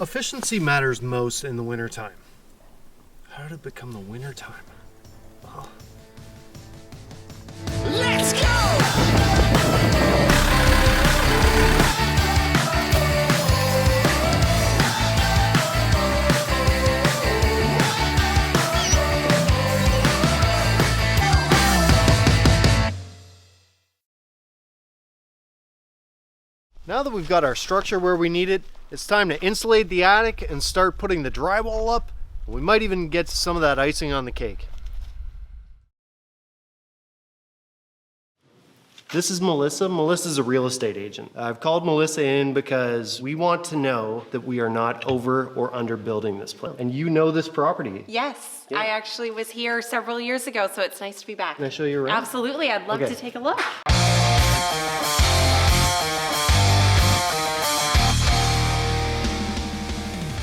Efficiency matters most in the wintertime. How did it become the wintertime? Oh. Let's go! Now that we've got our structure where we need it, it's time to insulate the attic and start putting the drywall up. We might even get some of that icing on the cake. This is Melissa. Melissa's a real estate agent. I've called Melissa in because we want to know that we are not over or under building this place. And you know this property. Yes, Yeah. I actually was here several years ago, so it's nice to be back. Can I show you around? Absolutely, I'd love to take a look.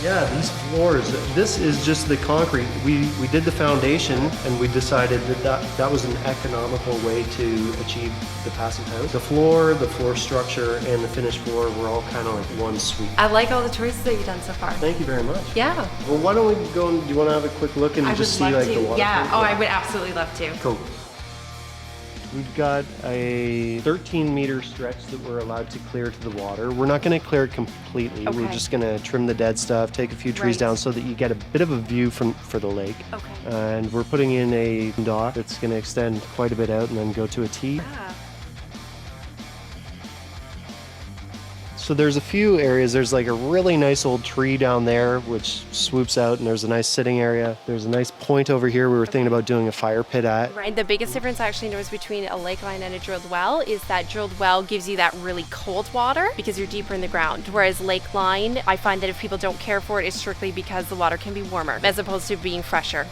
Yeah, these floors, this is just the concrete. We did the foundation and we decided that was an economical way to achieve the passive house. The floor structure, and the finished floor were all kind of like one suite. I like all the choices that you've done so far. Thank you very much. Yeah. Well, why don't we go and, do you want to have a quick look and just see like the water? Yeah, oh, I would absolutely love to. Cool. We've got a 13-meter stretch that we're allowed to clear to the water. We're not going to clear it completely. Okay. We're just going to trim the dead stuff, take a few trees down so that you get a bit of a view for the lake. Okay. And we're putting in a dock that's going to extend quite a bit out and then go to a T. Ah. So there's a few areas. There's like a really nice old tree down there which swoops out, and there's a nice sitting area. There's a nice point over here we were thinking about doing a fire pit at. Right, the biggest difference I actually noticed between a lake line and a drilled well is that drilled well gives you that really cold water because you're deeper in the ground, whereas lake line, I find that if people don't care for it, it's strictly because the water can be warmer as opposed to being fresher.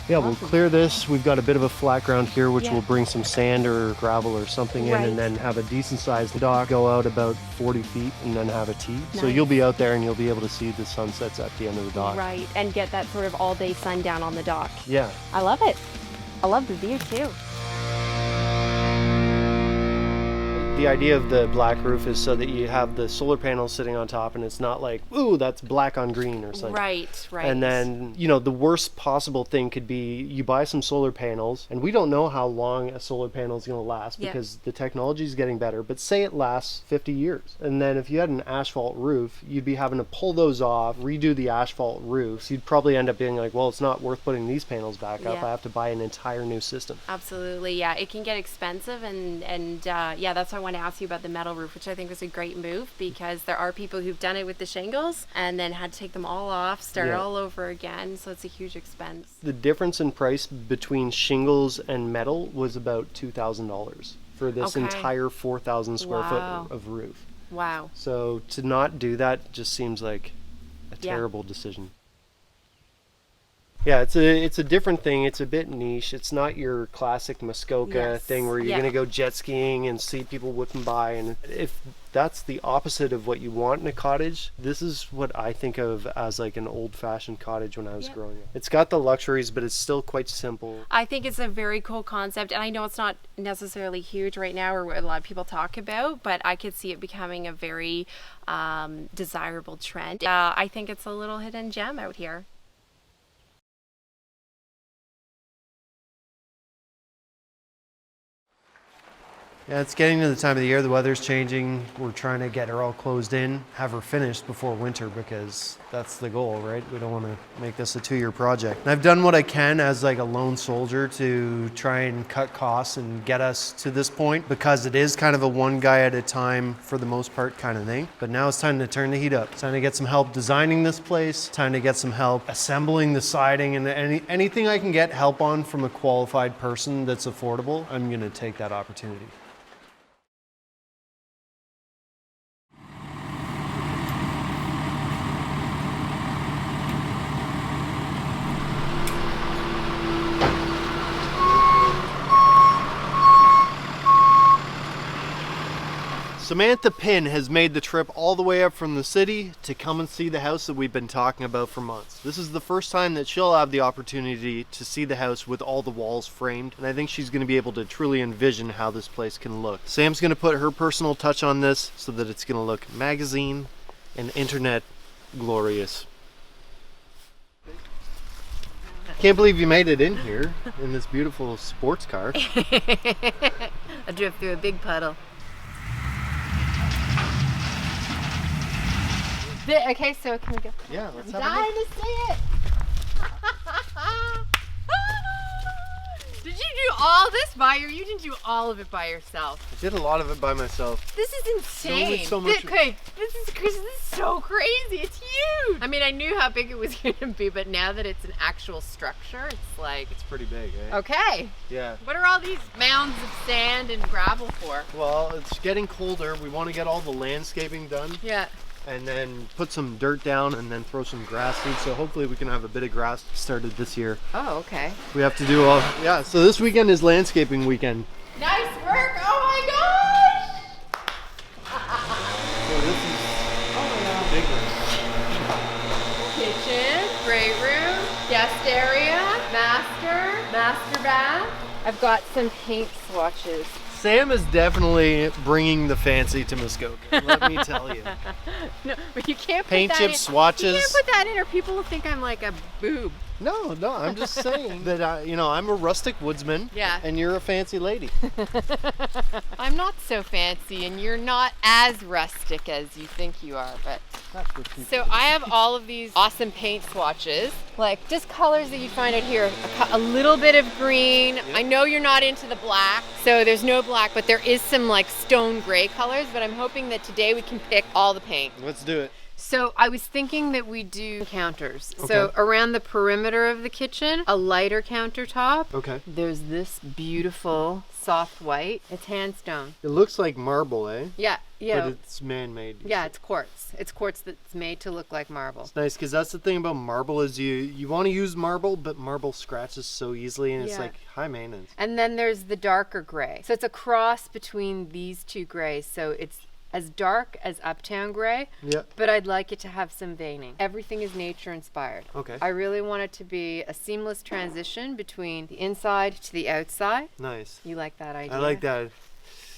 Yeah, we'll clear this. We've got a bit of a flat ground here, which Yeah. will bring some sand or gravel or something in, Right. and then have a decent sized dock, go out about 40 feet, and then have a T. So Nice. you'll be out there and you'll be able to see the sunsets at the end of the dock. Right, and get that sort of all day sundown on the dock. Yeah. I love it. I love the view too. The idea of the black roof is so that you have the solar panels sitting on top and it's not like, ooh, that's black on green or something. Right, right. And then, you know, the worst possible thing could be you buy some solar panels, and we don't know how long a solar panel is going to last because the technology is getting better, but say it lasts 50 years. And then if you had an asphalt roof, you'd be having to pull those off, redo the asphalt roofs. You'd probably end up being like, well, it's not worth putting these panels back up. Yeah. I have to buy an entire new system. Absolutely, yeah. It can get expensive, and yeah, that's why I want to ask you about the metal roof, which I think was a great move because there are people who've done it with the shingles and then had to take them all off, start all over again. So it's a huge expense. The difference in price between shingles and metal was about $2,000 for this entire 4,000 square foot of roof. Wow. So to not do that just seems like a terrible decision. Yeah, it's a different thing. It's a bit niche. It's not your classic Muskoka thing where you're going to go jet skiing and see people whipping by. And if that's the opposite of what you want in a cottage, this is what I think of as like an old-fashioned cottage when I was growing up. It's got the luxuries, but it's still quite simple. I think it's a very cool concept, and I know it's not necessarily huge right now or what a lot of people talk about, but I could see it becoming a very desirable trend. I think it's a little hidden gem out here. Yeah, it's getting to the time of the year. The weather's changing. We're trying to get her all closed in, have her finished before winter because that's the goal, right? We don't want to make this a 2-year project. And I've done what I can as like a lone soldier to try and cut costs and get us to this point because it is kind of a one guy at a time for the most part kind of thing. But now it's time to turn the heat up. It's time to get some help designing this place. Time to get some help assembling the siding, and anything I can get help on from a qualified person that's affordable, I'm going to take that opportunity. Samantha Pinn has made the trip all the way up from the city to come and see the house that we've been talking about for months. This is the first time that she'll have the opportunity to see the house with all the walls framed, and I think she's going to be able to truly envision how this place can look. Sam's going to put her personal touch on this so that it's going to look magazine and internet glorious. Can't believe you made it in here in this beautiful sports car. I drove through a big puddle. Okay, so can we go? Yeah, let's have Dying to see it. Did you do all this by you? You didn't do all of it by yourself. I did a lot of it by myself. This is insane. So much. Okay, this is so crazy. It's huge. I mean, I knew how big it was going to be, but now that it's an actual structure, it's like... It's pretty big, eh? Okay. Yeah. What are all these mounds of sand and gravel for? Well, it's getting colder. We want to get all the landscaping done. Yeah. And then put some dirt down and then throw some grass seed. So hopefully we can have a bit of grass started this year. Oh, okay. We have to do all, yeah, so this weekend is landscaping weekend. Nice work. Oh my gosh. So this is big room. Kitchen, great room, guest area, master bath. I've got some paint swatches. Sam is definitely bringing the fancy to Muskoka, let me tell you. No, but you can't put Paint that chip in. swatches. You can't put that in or people will think I'm like a boob. No, I'm just saying that, I'm a rustic woodsman. Yeah. And you're a fancy lady. I'm not so fancy and you're not as rustic as you think you are, but... That's what people So I have all of these awesome paint swatches, like just colors that you find out here. A little bit of green. Yep. I know you're not into the black, so there's no black, but there is some like stone gray colors, but I'm hoping that today we can pick all the paint. Let's do it. So I was thinking that we do counters. So Okay. around the perimeter of the kitchen, a lighter countertop. Okay. There's this beautiful soft white. It's handstone. It looks like marble, eh? Yeah, yeah. But it's man-made. Yeah, it's quartz. It's quartz that's made to look like marble. It's nice because that's the thing about marble is you want to use marble, but marble scratches so easily and it's Yeah. like high maintenance. And then there's the darker gray. So it's a cross between these two grays. So it's as dark as Uptown gray, Yep. but I'd like it to have some veining. Everything is nature inspired. Okay. I really want it to be a seamless transition between the inside to the outside. Nice. You like that idea? I like that.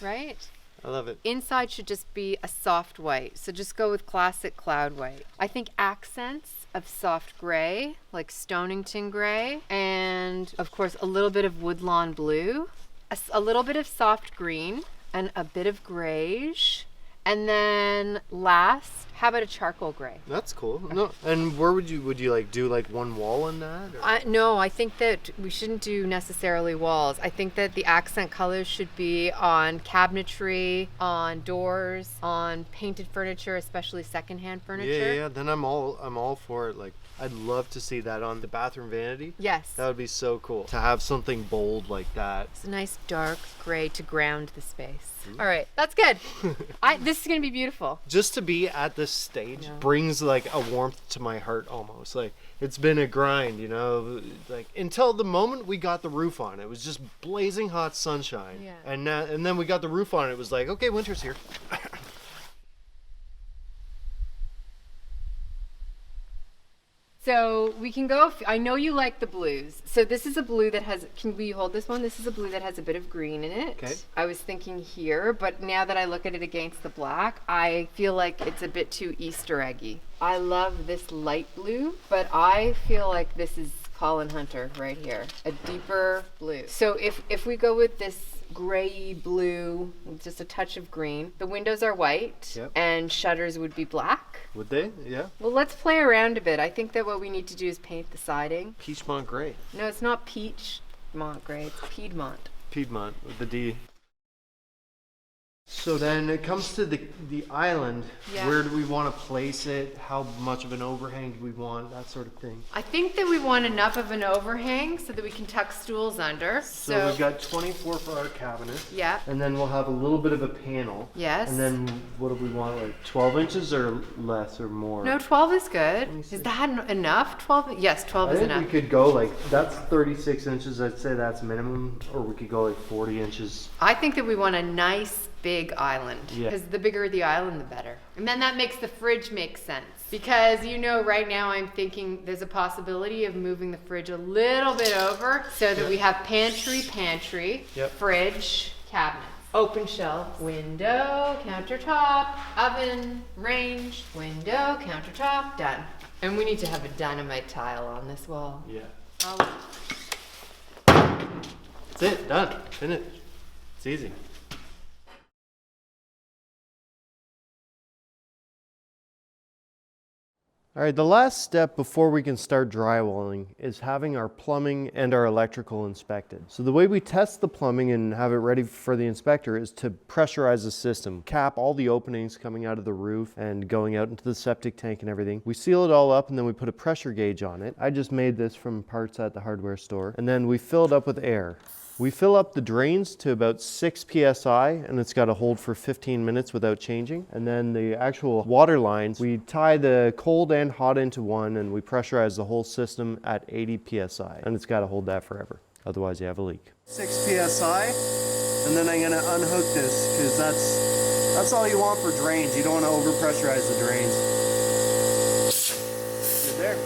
Right? I love it. Inside should just be a soft white. So just go with classic cloud white. I think accents of soft gray, like Stonington gray, and of course a little bit of woodlawn blue, a little bit of soft green, and a bit of grayish. And then last, how about a charcoal gray? That's cool. No, and where would you like do like one wall in that? Or? No, I think that we shouldn't do necessarily walls. I think that the accent colors should be on cabinetry, on doors, on painted furniture, especially secondhand furniture. Yeah. Then I'm all for it. Like I'd love to see that on the bathroom vanity. Yes. That would be so cool to have something bold like that. It's a nice dark gray to ground the space. All right, that's good. This is gonna be beautiful. Just to be at this stage brings like a warmth to my heart almost. Like it's been a grind, like until the moment we got the roof on. It was just blazing hot sunshine. Yeah. And then we got the roof on. It was like, okay, winter's here. So we can go, I know you like the blues. So this is a blue that has, can we hold this one? This is a blue that has a bit of green in it. Okay. I was thinking here, but now that I look at it against the black, I feel like it's a bit too Easter eggy. I love this light blue, but I feel like this is Colin Hunter right here, a deeper blue. So if we go with this gray blue, with just a touch of green, the windows are white. Yep. And shutters would be black. Would they? Yeah. Well, let's play around a bit. I think that what we need to do is paint the siding. Peachmont gray. No, it's not Peachmont gray, it's Piedmont. Piedmont with the D. So then it comes to the island. Yeah. Where do we want to place it? How much of an overhang do we want? That sort of thing. I think that we want enough of an overhang so that we can tuck stools under. So we've got 24 for our cabinet. Yeah. And then we'll have a little bit of a panel. Yes. And then what do we want, like 12 inches or less or more? No, 12 is good. me see. Is that enough? 12? Yes, 12 I is think enough. we could go like, that's 36 inches. I'd say that's minimum. Or we could go like 40 inches. I think that we want a nice big island. Yeah. Because the bigger the island, the better. And then that makes the fridge make sense. Because right now I'm thinking there's a possibility of moving the fridge a little bit over so that we have pantry, Yep. fridge, cabinets. Open shelf, window, countertop, oven, range, window, countertop, done. And we need to have a dynamite tile on this wall. Yeah. Oh. That's it, done, finished. It's easy. All right, the last step before we can start drywalling is having our plumbing and our electrical inspected. So the way we test the plumbing and have it ready for the inspector is to pressurize the system, cap all the openings coming out of the roof and going out into the septic tank and everything. We seal it all up and then we put a pressure gauge on it. I just made this from parts at the hardware store. And then we fill it up with air. We fill up the drains to about 6 psi and it's got to hold for 15 minutes without changing. And then the actual water lines, we tie the cold and hot into one and we pressurize the whole system at 80 psi and it's got to hold that forever. Otherwise you have a leak. 6 psi and then I'm going to unhook this because that's all you want for drains. You don't want to overpressurize the drains. Good there.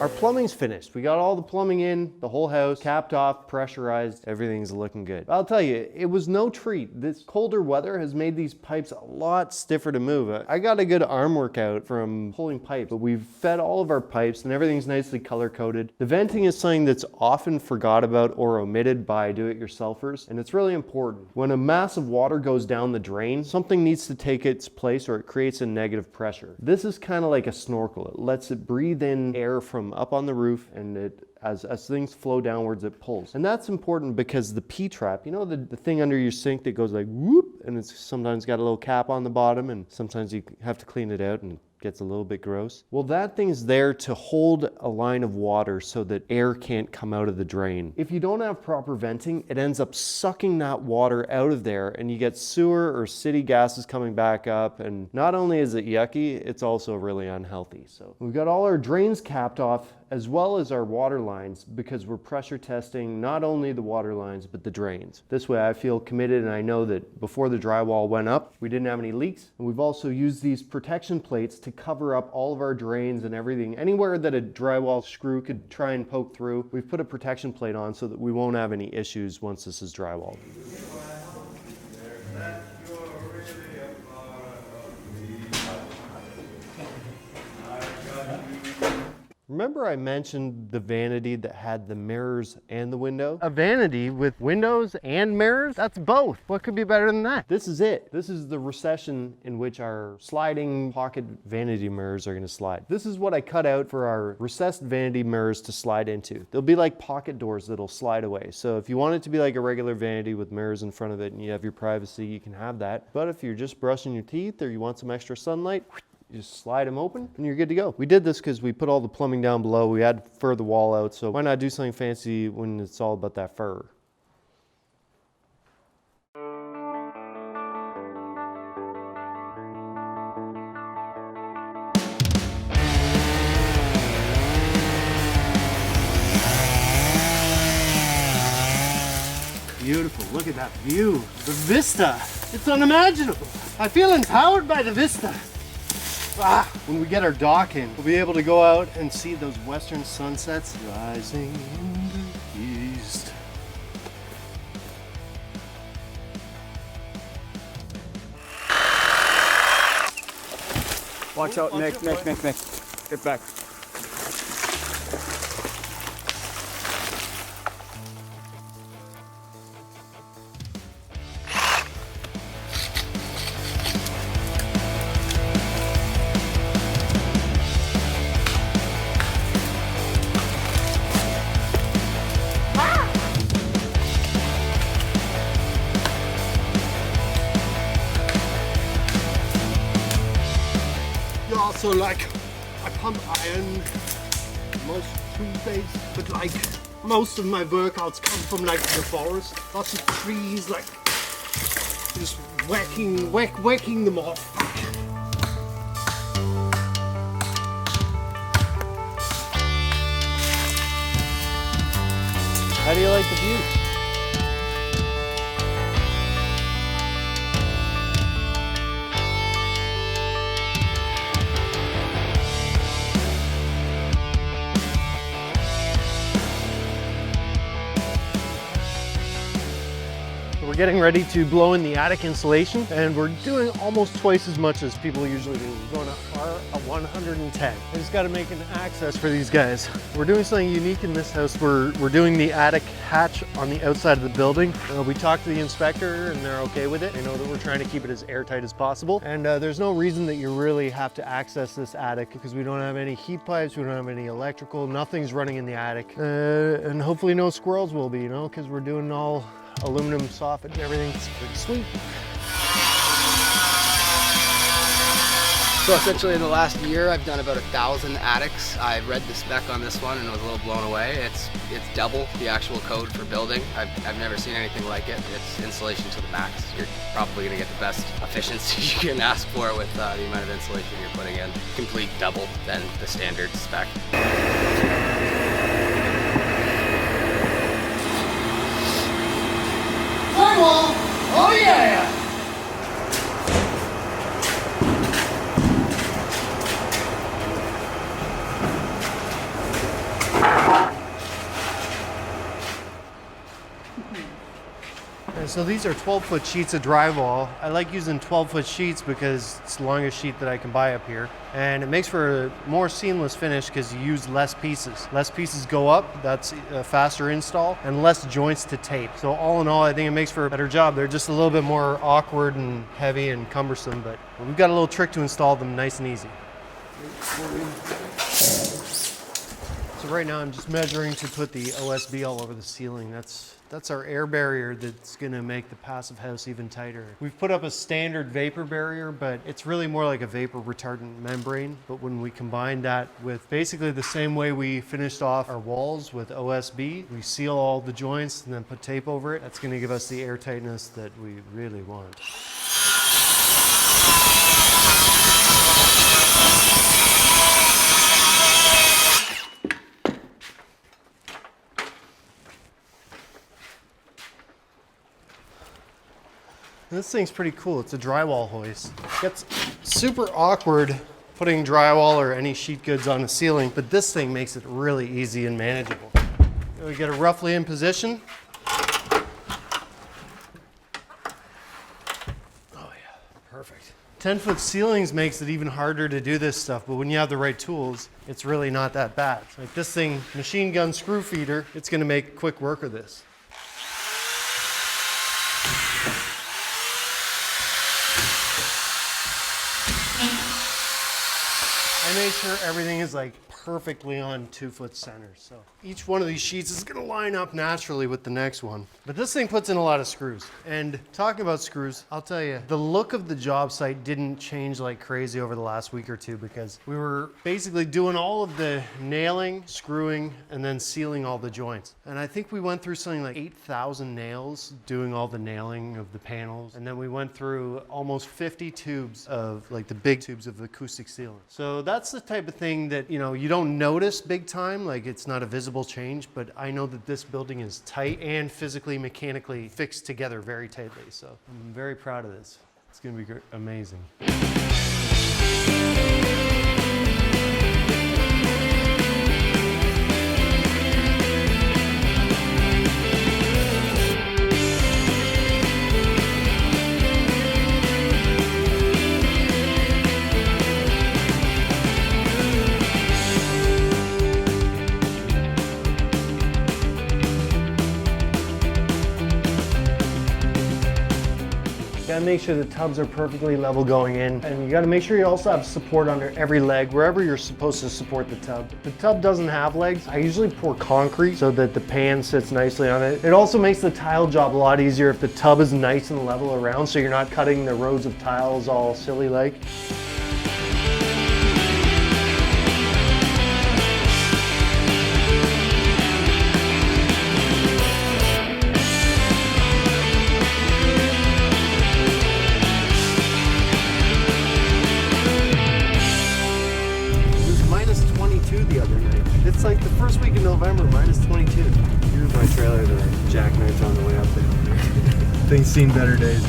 Our plumbing's finished. We got all the plumbing in, the whole house, capped off, pressurized, everything's looking good. I'll tell you, it was no treat. This colder weather has made these pipes a lot stiffer to move. I got a good arm workout from pulling pipe, but we've fed all of our pipes and everything's nicely color coded. The venting is something that's often forgot about or omitted by do-it-yourselfers, and it's really important. When a mass of water goes down the drain, something needs to take its place or it creates a negative pressure. This is kind of like a snorkel. It lets it breathe in air from up on the roof and as things flow downwards it pulls. And that's important because the P-trap, you know the thing under your sink that goes like whoop and it's sometimes got a little cap on the bottom and sometimes you have to clean it out and gets a little bit gross. Well, that thing's there to hold a line of water so that air can't come out of the drain. If you don't have proper venting, it ends up sucking that water out of there and you get sewer or city gases coming back up, and not only is it yucky, it's also really unhealthy. So we've got all our drains capped off as well as our water lines because we're pressure testing not only the water lines but the drains. This way I feel committed and I know that before the drywall went up we didn't have any leaks, and we've also used these protection plates to cover up all of our drains and everything. Anywhere that a drywall screw could try and poke through, we've put a protection plate on so that we won't have any issues once this is drywalled. Remember I mentioned the vanity that had the mirrors and the window? A vanity with windows and mirrors? That's both. What could be better than that? This is it. This is the recession in which our sliding pocket vanity mirrors are going to slide. This is what I cut out for our recessed vanity mirrors to slide into. They'll be like pocket doors that'll slide away. So if you want it to be like a regular vanity with mirrors in front of it and you have your privacy, you can have that. But if you're just brushing your teeth or you want some extra sunlight, you just slide them open and you're good to go. We did this because we put all the plumbing down below. We had to fur the wall out, so why not do something fancy when it's all about that fur? Beautiful, look at that view. The vista, it's unimaginable. I feel empowered by the vista. When we get our dock in, we'll be able to go out and see those western sunsets rising in the east. Watch out, Nick. Get back. So like, I pump iron most Tuesdays, but like most of my workouts come from like the forest. Lots of trees, like just whacking them off. How do you like the view? We're We're getting ready to blow in the attic insulation, and we're doing almost twice as much as people usually do. We're going to R110. I just got to make an access for these guys. We're doing something unique in this house. We're doing the attic hatch on the outside of the building. We talked to the inspector and they're okay with it. They know that we're trying to keep it as airtight as possible. And there's no reason that you really have to access this attic because we don't have any heat pipes, we don't have any electrical, nothing's running in the attic. And hopefully no squirrels will be, you know, because we're doing all aluminum soffit and everything. It's pretty sweet. So essentially in the last year, I've done about 1,000 attics. I read the spec on this one and was a little blown away. It's double the actual code for building. I've never seen anything like it. It's insulation to the max. You're probably gonna get the best efficiency you can ask for with the amount of insulation you're putting in. Complete double than the standard spec. Drywall! Oh yeah! So these are 12-foot sheets of drywall. I like using 12-foot sheets because it's the longest sheet that I can buy up here. And it makes for a more seamless finish because you use less pieces. Less pieces go up, that's a faster install, and less joints to tape. So all in all, I think it makes for a better job. They're just a little bit more awkward and heavy and cumbersome, but we've got a little trick to install them nice and easy. So right now I'm just measuring to put the OSB all over the ceiling. That's our air barrier that's gonna make the passive house even tighter. We've put up a standard vapor barrier, but it's really more like a vapor retardant membrane. But when we combine that with basically the same way we finished off our walls with OSB, we seal all the joints and then put tape over it. That's gonna give us the air tightness that we really want. This thing's pretty cool. It's a drywall hoist. It gets super awkward putting drywall or any sheet goods on the ceiling, but this thing makes it really easy and manageable. We get it roughly in position. Oh yeah, perfect. 10-foot ceilings makes it even harder to do this stuff, but when you have the right tools, it's really not that bad. Like this thing, machine gun screw feeder, it's gonna make quick work of this. I made sure everything is like perfectly on 2-foot center. So each one of these sheets is gonna line up naturally with the next one. But this thing puts in a lot of screws. And talking about screws, I'll tell you, the look of the job site didn't change like crazy over the last week or two because we were basically doing all of the nailing, screwing, and then sealing all the joints. And I think we went through something like 8,000 nails doing all the nailing of the panels. And then we went through almost 50 tubes of like the big tubes of acoustic sealant. So that's the type of thing that, you know, you don't notice big time, like it's not a visible change, but I know that this building is tight and physically, mechanically fixed together very tightly. So I'm very proud of this. It's gonna be amazing. You gotta make sure the tubs are perfectly level going in, and you gotta make sure you also have support under every leg, wherever you're supposed to support the tub. If the tub doesn't have legs, I usually pour concrete so that the pan sits nicely on it. It also makes the tile job a lot easier if the tub is nice and level around, so you're not cutting the rows of tiles all silly like. The other night. It's like the first week of November, minus 22. Here's my trailer that I jackknifed on the way up there. Things seen better days.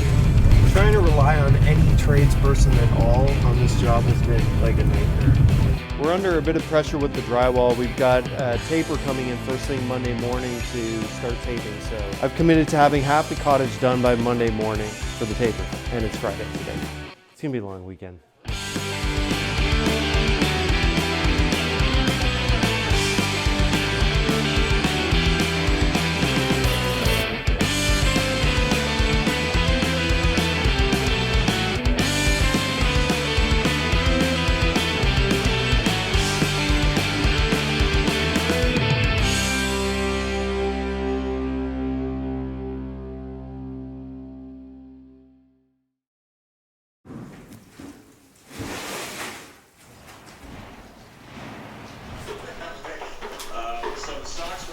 Trying to rely on any tradesperson at all on this job has been like a nightmare. We're under a bit of pressure with the drywall. We've got a taper coming in first thing Monday morning to start taping. So I've committed to having half the cottage done by Monday morning for the taper, and it's Friday today. It's gonna be a long weekend.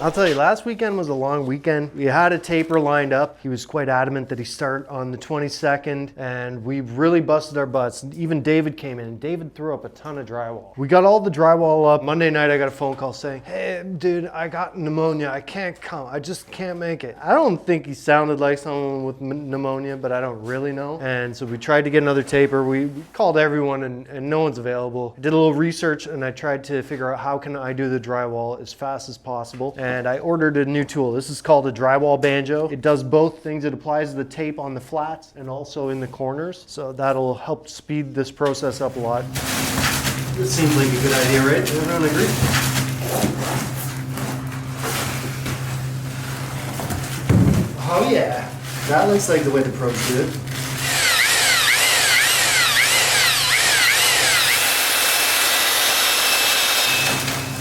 I'll tell you, last weekend was a long weekend. We had a taper lined up. He was quite adamant that he start on the 22nd, and we really busted our butts. Even David came in, and David threw up a ton of drywall. We got all the drywall up. Monday night, I got a phone call saying, hey, dude, I got pneumonia. I can't come. I just can't make it. I don't think he sounded like someone with pneumonia, but I don't really know. And so we tried to get another taper. We called everyone, and no one's available. I did a little research, and I tried to figure out how can I do the drywall as fast as possible. And I ordered a new tool. This is called a drywall banjo. It does both things. It applies the tape on the flats and also in the corners. So that'll help speed this process up a lot. This seems like a good idea, right? Everyone agree? Oh yeah, that looks like the way the pros do it.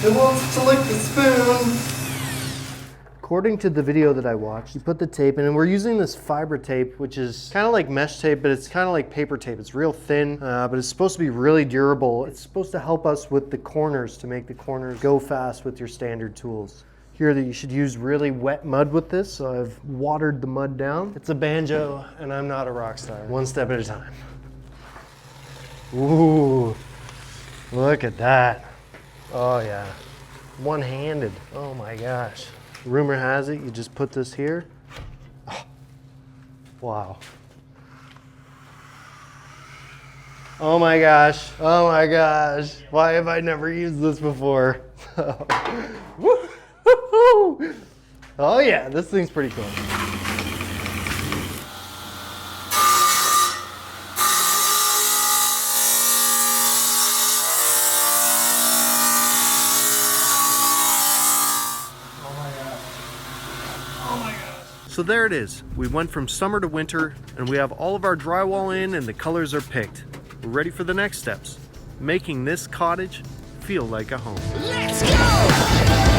It wants to lick the spoon. According to the video that I watched, you put the tape in, and we're using this fiber tape, which is kind of like mesh tape, but it's kind of like paper tape. It's real thin, but it's supposed to be really durable. It's supposed to help us with the corners, to make the corners go fast with your standard tools. Here that you should use really wet mud with this, so I've watered the mud down. It's a banjo, and I'm not a rock star. One step at a time. Ooh, look at that. Oh yeah, one-handed. Oh my gosh. Rumor has it, you just put this here. Oh, wow. Oh my gosh. Oh my gosh. Why have I never used this before? Woo-hoo-hoo. Oh yeah, this thing's pretty cool. So there it is. We went from summer to winter, and we have all of our drywall in and the colors are picked. We're ready for the next steps, making this cottage feel like a home. Let's go!